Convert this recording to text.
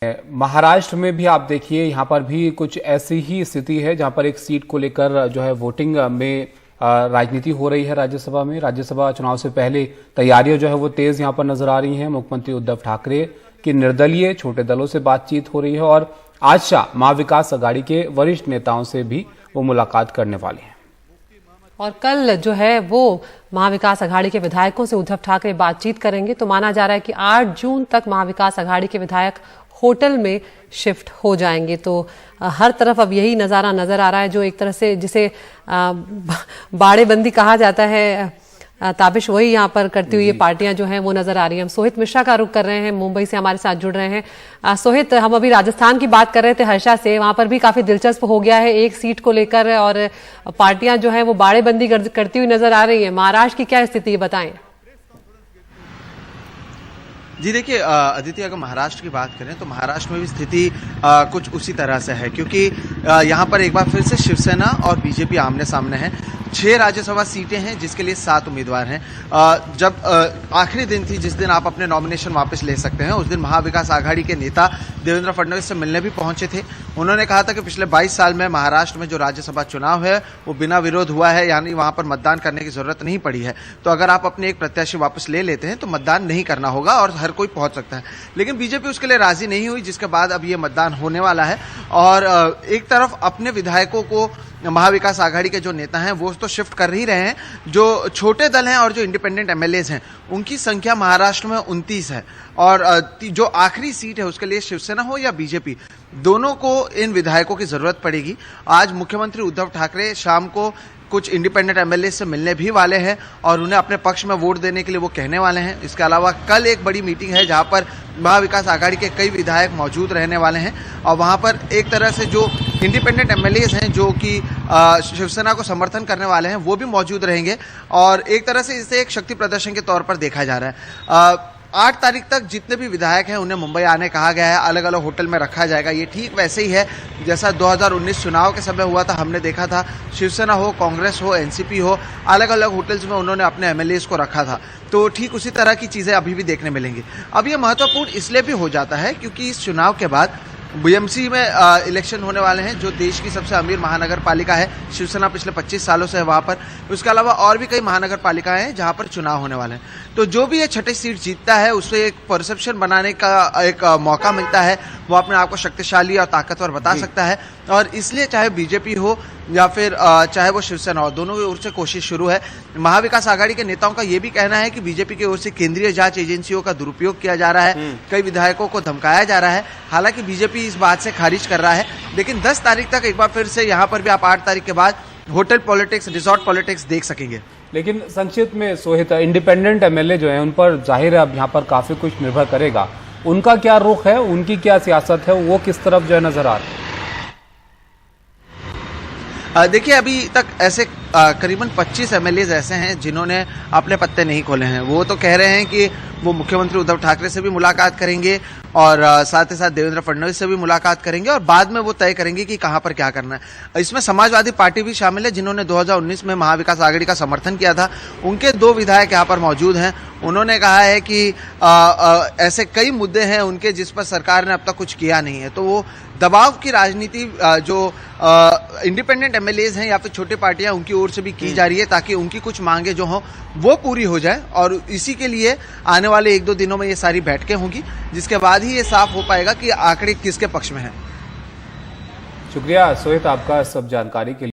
महाराष्ट्र में भी आप देखिए, यहाँ पर भी कुछ ऐसी ही स्थिति है जहाँ पर एक सीट को लेकर जो है वोटिंग में राजनीति हो रही है। राज्यसभा में राज्यसभा चुनाव से पहले तैयारियां जो है वो तेज यहाँ पर नजर आ रही हैं। मुख्यमंत्री उद्धव ठाकरे की निर्दलीय छोटे दलों से बातचीत हो रही है और आज शाम महाविकास अघाड़ी के वरिष्ठ नेताओं से भी वो मुलाकात करने वाले हैं। और कल जो है वो महाविकास अघाड़ी के विधायकों से उद्धव ठाकरे बातचीत करेंगे। तो माना जा रहा है कि 8 जून तक महाविकास अघाड़ी के विधायक होटल में शिफ्ट हो जाएंगे। तो हर तरफ अब यही नज़ारा नजर आ रहा है, जो एक तरह से जिसे बाड़ेबंदी कहा जाता है, ताबिश वही यहाँ पर करती हुई ये पार्टियां जो हैं वो नजर आ रही हैं। हम सोहित मिश्रा का रुख कर रहे हैं, मुंबई से हमारे साथ जुड़ रहे हैं। सोहित, हम अभी राजस्थान की बात कर रहे थे हर्षा से, वहां पर भी काफी दिलचस्प हो गया है एक सीट को लेकर और पार्टियां जो है वो बाड़ेबंदी करती हुई नजर आ रही है। महाराष्ट्र की क्या स्थिति है, बताएं। जी देखिए अदिति, अगर महाराष्ट्र की बात करें तो महाराष्ट्र में भी स्थिति कुछ उसी तरह से है, क्योंकि यहाँ पर एक बार फिर से शिवसेना और बीजेपी आमने सामने है। 6 राज्यसभा सीटें हैं जिसके लिए 7 उम्मीदवार हैं। जब आखिरी दिन थी जिस दिन आप अपने नॉमिनेशन वापस ले सकते हैं, उस दिन महाविकास आघाड़ी के नेता देवेंद्र फडणवीस से मिलने भी पहुंचे थे। उन्होंने कहा था कि पिछले 22 साल में महाराष्ट्र में जो राज्यसभा चुनाव है वो बिना विरोध हुआ है, यानी वहां पर मतदान करने की जरूरत नहीं पड़ी है। तो अगर आप अपने एक प्रत्याशी वापस ले लेते हैं तो मतदान नहीं करना होगा और हर कोई पहुंच सकता है। लेकिन बीजेपी उसके लिए राजी नहीं हुई, जिसके बाद अब ये मतदान होने वाला है। और एक तरफ अपने विधायकों को महाविकास आघाड़ी के जो नेता हैं वो तो शिफ्ट कर ही रहे हैं। जो छोटे दल हैं और जो इंडिपेंडेंट एमएलएज हैं उनकी संख्या महाराष्ट्र में 29 है और जो आखिरी सीट है उसके लिए शिवसेना हो या बीजेपी, दोनों को इन विधायकों की जरूरत पड़ेगी। आज मुख्यमंत्री उद्धव ठाकरे शाम को कुछ इंडिपेंडेंट एमएलए से मिलने भी वाले हैं और उन्हें अपने पक्ष में वोट देने के लिए वो कहने वाले हैं। इसके अलावा कल एक बड़ी मीटिंग है जहां पर महाविकास आघाड़ी के कई विधायक मौजूद रहने वाले हैं और वहां पर एक तरह से जो इंडिपेंडेंट एमएलए हैं जो कि शिवसेना को समर्थन करने वाले हैं वो भी मौजूद रहेंगे और एक तरह से इसे एक शक्ति प्रदर्शन के तौर पर देखा जा रहा है। 8 तारीख तक जितने भी विधायक हैं उन्हें मुंबई आने कहा गया है, अलग अलग होटल में रखा जाएगा। ये ठीक वैसे ही है जैसा 2019 चुनाव के समय हुआ था। हमने देखा था शिवसेना हो, कांग्रेस हो, एनसीपी हो, अलग अलग होटल्स में उन्होंने अपने एमएलएज को रखा था। तो ठीक उसी तरह की चीज़ें अभी भी देखने मिलेंगी। अब ये महत्वपूर्ण इसलिए भी हो जाता है क्योंकि इस चुनाव के बाद बीएमसी में इलेक्शन होने वाले हैं, जो देश की सबसे अमीर महानगर पालिका है। शिवसेना पिछले 25 सालों से है वहां पर। उसके अलावा और भी कई महानगर पालिकाएं हैं जहां पर चुनाव होने वाले हैं। तो जो भी ये 6ठी सीट जीतता है उससे एक परसेप्शन बनाने का एक मौका मिलता है। वो अपने आप को शक्तिशाली और ताकतवर बता सकता है और इसलिए चाहे बीजेपी हो या फिर चाहे वो शिवसेना हो, दोनों की ओर से कोशिश शुरू है। महाविकास आघाड़ी के नेताओं का ये भी कहना है कि बीजेपी की ओर से केंद्रीय जांच एजेंसियों का दुरुपयोग किया जा रहा है, कई विधायकों को धमकाया जा रहा है। हालांकि बीजेपी इस बात से खारिज कर रहा है। लेकिन 10 तारीख तक एक बार फिर से यहाँ पर भी आप 8 तारीख के बाद होटल पॉलिटिक्स, रिजॉर्ट पॉलिटिक्स देख सकेंगे। लेकिन संक्षिप्त में सोहित, इंडिपेंडेंट एमएलए जो है उन पर जाहिर है अब यहाँ पर काफी कुछ निर्भर करेगा। उनका क्या रुख है, उनकी क्या सियासत है, वो किस तरफ जो है नजर आ रही है? देखिए अभी तक ऐसे करीबन 25 एमएलएज ऐसे हैं जिन्होंने अपने पत्ते नहीं खोले हैं। वो तो कह रहे हैं कि वो मुख्यमंत्री उद्धव ठाकरे से भी मुलाकात करेंगे और साथ ही साथ देवेंद्र फडणवीस से भी मुलाकात करेंगे और बाद में वो तय करेंगे कि कहां पर क्या करना है। इसमें समाजवादी पार्टी भी शामिल है जिन्होंने 2019 में महाविकास आघाड़ी का समर्थन किया था। उनके 2 विधायक यहाँ पर मौजूद हैं। उन्होंने कहा है कि ऐसे कई मुद्दे हैं उनके जिस पर सरकार ने अब तक कुछ किया नहीं है। तो वो दबाव की राजनीति जो इंडिपेंडेंट एमएलएज हैं या फिर छोटी पार्टियां उनकी ओर से भी की जा रही है ताकि उनकी कुछ मांगे जो हों वो पूरी हो जाए और इसी के लिए आने वाले 1-2 दिनों में ये सारी बैठकें होंगी, जिसके बाद ही ये साफ हो पाएगा कि आंकड़े किसके पक्ष में हैं। शुक्रिया सोहित आपका सब जानकारी के लिए।